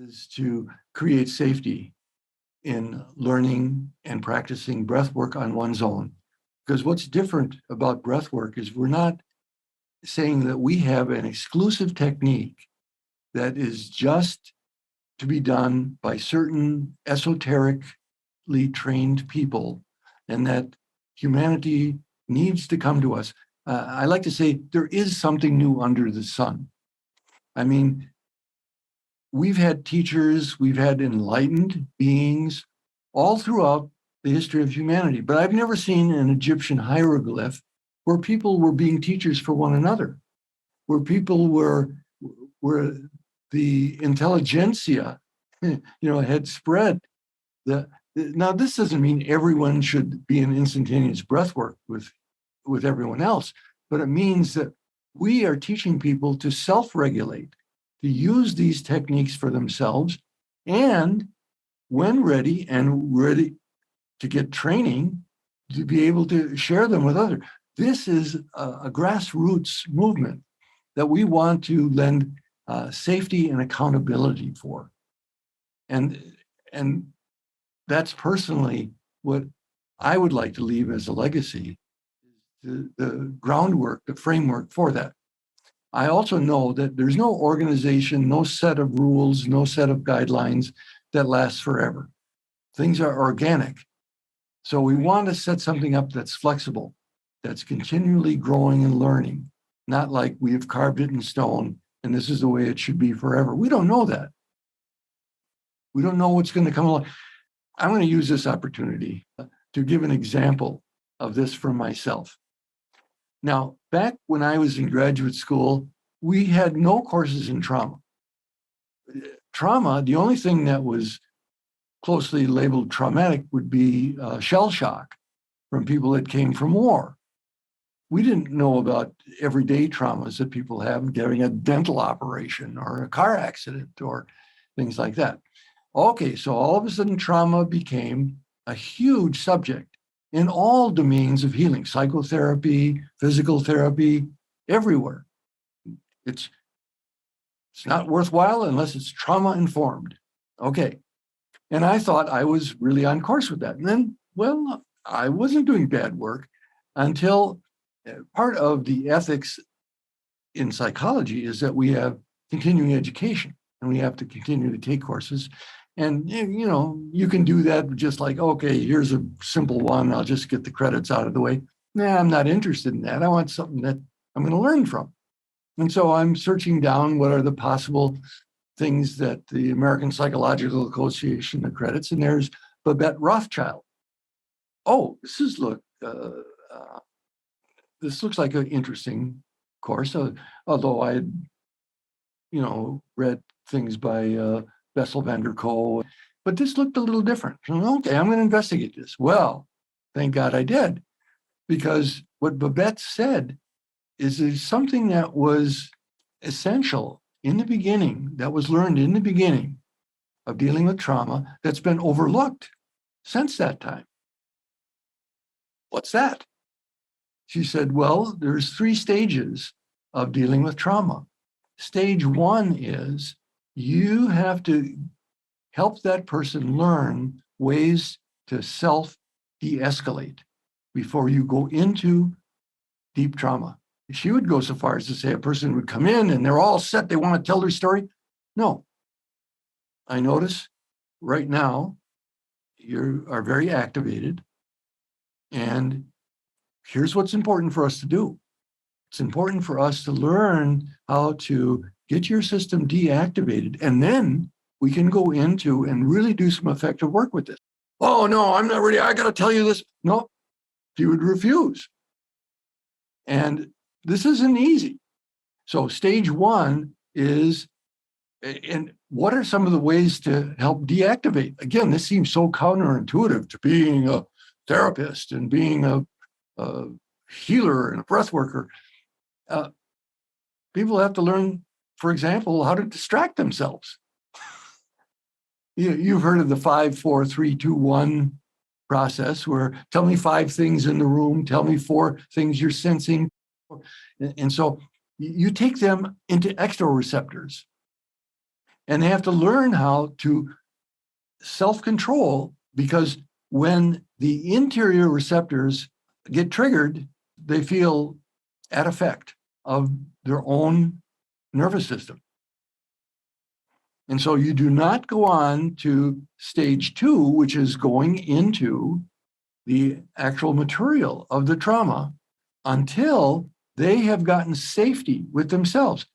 is to create safety in learning and practicing breath work on one's own. Because what's different about breath work is we're not saying that we have an exclusive technique that is just to be done by certain esoterically trained people, and that humanity needs to come to us. I like to say there is something new under the sun. I mean, we've had teachers, we've had enlightened beings all throughout the history of humanity, but I've never seen an Egyptian hieroglyph where people were being teachers for one another, where people were the intelligentsia, had spread. Now, this doesn't mean everyone should be in instantaneous breath work with everyone else, but it means that we are teaching people to self-regulate, to use these techniques for themselves, and when ready to get training, to be able to share them with others. This is a grassroots movement that we want to lend safety and accountability for. And that's personally what I would like to leave as a legacy, the groundwork, the framework for that. I also know that there's no organization, no set of rules, no set of guidelines that lasts forever. Things are organic. So we want to set something up that's flexible, that's continually growing and learning, not like we have carved it in stone and this is the way it should be forever. We don't know that. We don't know what's going to come along. I'm going to use this opportunity to give an example of this for myself. Now, back when I was in graduate school, we had no courses in trauma. Trauma, the only thing that was closely labeled traumatic would be shell shock from people that came from war. We didn't know about everyday traumas that people have, getting a dental operation or a car accident or things like that. Okay, so all of a sudden trauma became a huge subject in all domains of healing, psychotherapy, physical therapy, everywhere. It's not worthwhile unless it's trauma informed. Okay. And I thought I was really on course with that. And then, well, I wasn't doing bad work until part of the ethics in psychology is that we have continuing education and we have to continue to take courses. And, you can do that just like, okay, here's a simple one. I'll just get the credits out of the way. Nah, I'm not interested in that. I want something that I'm going to learn from. And so I'm searching down what are the possible things that the American Psychological Association accredits, and there's Babette Rothschild. Oh, this looks like an interesting course, although I had, read things by Bessel van der Kolk, but this looked a little different. Okay, I'm going to investigate this. Well, thank God I did, because what Babette said is something that was essential in the beginning, that was learned in the beginning of dealing with trauma, that's been overlooked since that time. What's that? She said, well, there's 3 stages of dealing with trauma. Stage 1 is you have to help that person learn ways to self-de-escalate before you go into deep trauma. She would go so far as to say a person would come in and they're all set, they want to tell their story. No. I notice right now you are very activated, and here's what's important for us to do. It's important for us to learn how to get your system deactivated, and then we can go into and really do some effective work with this. Oh, no, I'm not ready. I got to tell you this. No, she would refuse. And this isn't easy. So stage 1 is, and what are some of the ways to help deactivate? Again, this seems so counterintuitive to being a therapist and being a healer and a breath worker. People have to learn, for example, how to distract themselves. You've heard of the 5, 4, 3, 2, 1 process, where tell me 5 things in the room, tell me 4 things you're sensing. And so you take them into exteroreceptors. And they have to learn how to self-control, because when the interior receptors get triggered, they feel at effect of their own nervous system. And so you do not go on to stage 2, which is going into the actual material of the trauma, until they have gotten safety with themselves.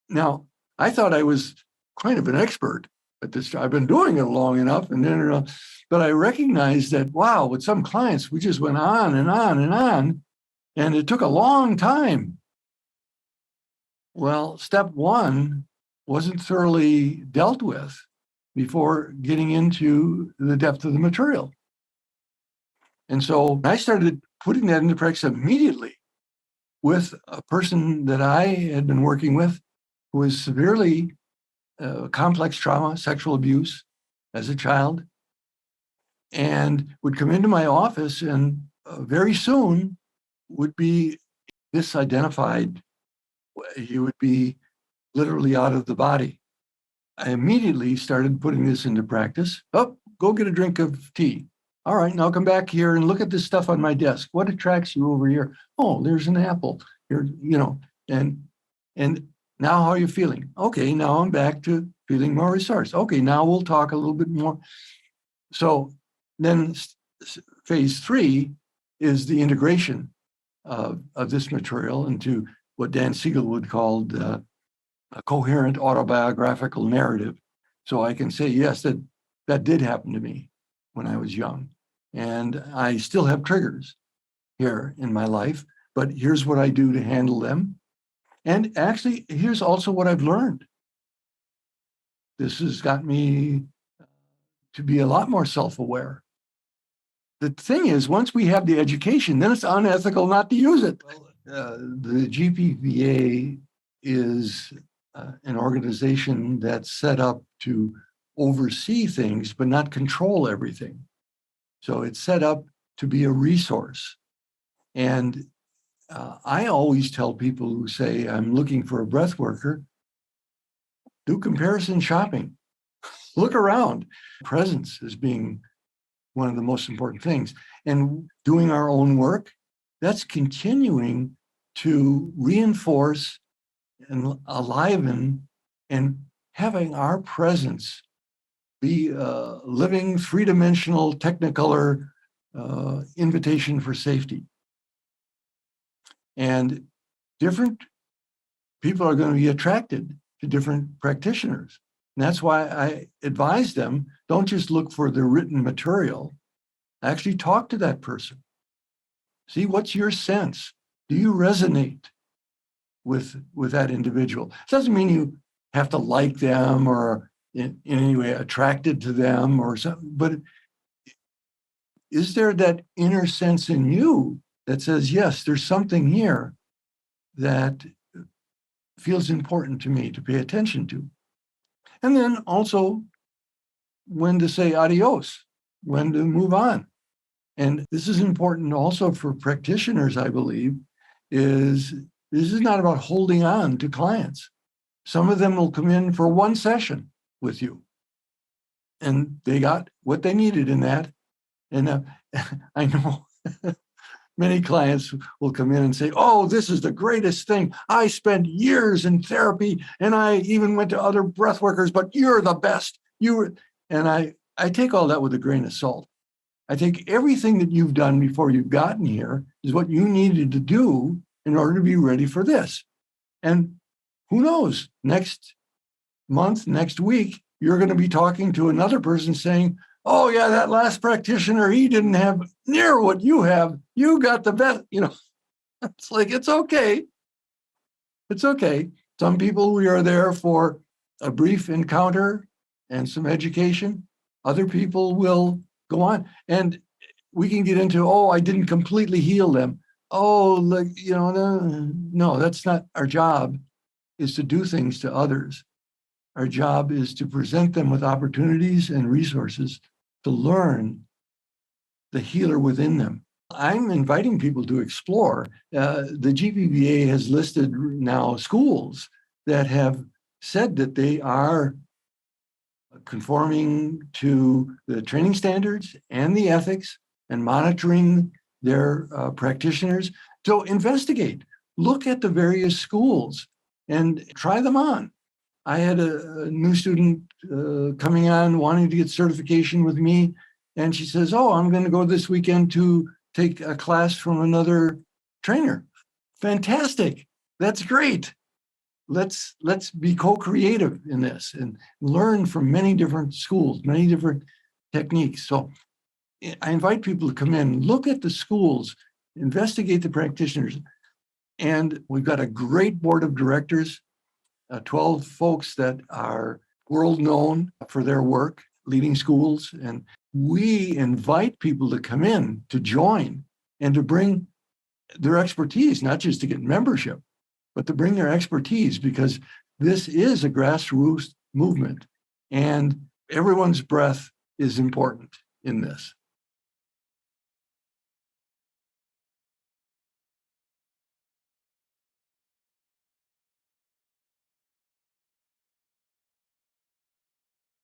Now, I thought I was kind of an expert at this. I've been doing it long enough, and then, but I recognized that, wow, with some clients, we just went on and on and on, and it took a long time. Well, step 1 wasn't thoroughly dealt with before getting into the depth of the material. And so I started putting that into practice immediately with a person that I had been working with who was severely complex trauma, sexual abuse as a child, and would come into my office and very soon would be misidentified. He would be literally out of the body. I immediately started putting this into practice. Oh, go get a drink of tea. All right, now come back here and look at this stuff on my desk. What attracts you over here? Oh, there's an apple. Here, and now how are you feeling? Okay, now I'm back to feeling more resourced. Okay, now we'll talk a little bit more. So then phase 3 is the integration of this material into what Dan Siegel would call a coherent autobiographical narrative. So I can say, yes, that did happen to me when I was young. And I still have triggers here in my life, but here's what I do to handle them. And actually, here's also what I've learned. This has got me to be a lot more self-aware. The thing is, once we have the education, then it's unethical not to use it. The GPVA is an organization that's set up to oversee things, but not control everything. So it's set up to be a resource. And I always tell people who say, I'm looking for a breath worker, do comparison shopping. Look around. Presence is being one of the most important things. And doing our own work, that's continuing to reinforce and aliven and having our presence be a living, three-dimensional, technicolor invitation for safety. And different people are going to be attracted to different practitioners. And that's why I advise them, don't just look for the written material, actually talk to that person. See, what's your sense? Do you resonate with that individual? It doesn't mean you have to like them or in any way attracted to them or something, but is there that inner sense in you that says, yes, there's something here that feels important to me to pay attention to? And then also when to say adios, when to move on. And this is important also for practitioners, I believe, is this is not about holding on to clients. Some of them will come in for one session with you, and they got what they needed in that. And I know many clients will come in and say, oh, this is the greatest thing. I spent years in therapy, and I even went to other breath workers, but you're the best. And I take all that with a grain of salt. I think everything that you've done before you've gotten here is what you needed to do in order to be ready for this. And who knows, next month, next week, you're going to be talking to another person saying, oh yeah, that last practitioner, he didn't have near what you have. You got the best, It's like, it's okay. It's okay. Some people, we are there for a brief encounter and some education. Other people will go on. And we can get into, oh, I didn't completely heal them. Oh, no, that's not our job, is to do things to others. Our job is to present them with opportunities and resources to learn the healer within them. I'm inviting people to explore. The GPVA has listed now schools that have said that they are conforming to the training standards and the ethics and monitoring their practitioners. So investigate, look at the various schools and try them on. I had a new student coming on wanting to get certification with me. And she says, oh, I'm going to go this weekend to take a class from another trainer. Fantastic. That's great. Let's be co-creative in this and learn from many different schools, many different techniques. So I invite people to come in, look at the schools, investigate the practitioners. And we've got a great board of directors, 12 folks that are world known for their work, leading schools. And we invite people to come in, to join, and to bring their expertise, not just to get membership, but to bring their expertise, because this is a grassroots movement and everyone's breath is important in this.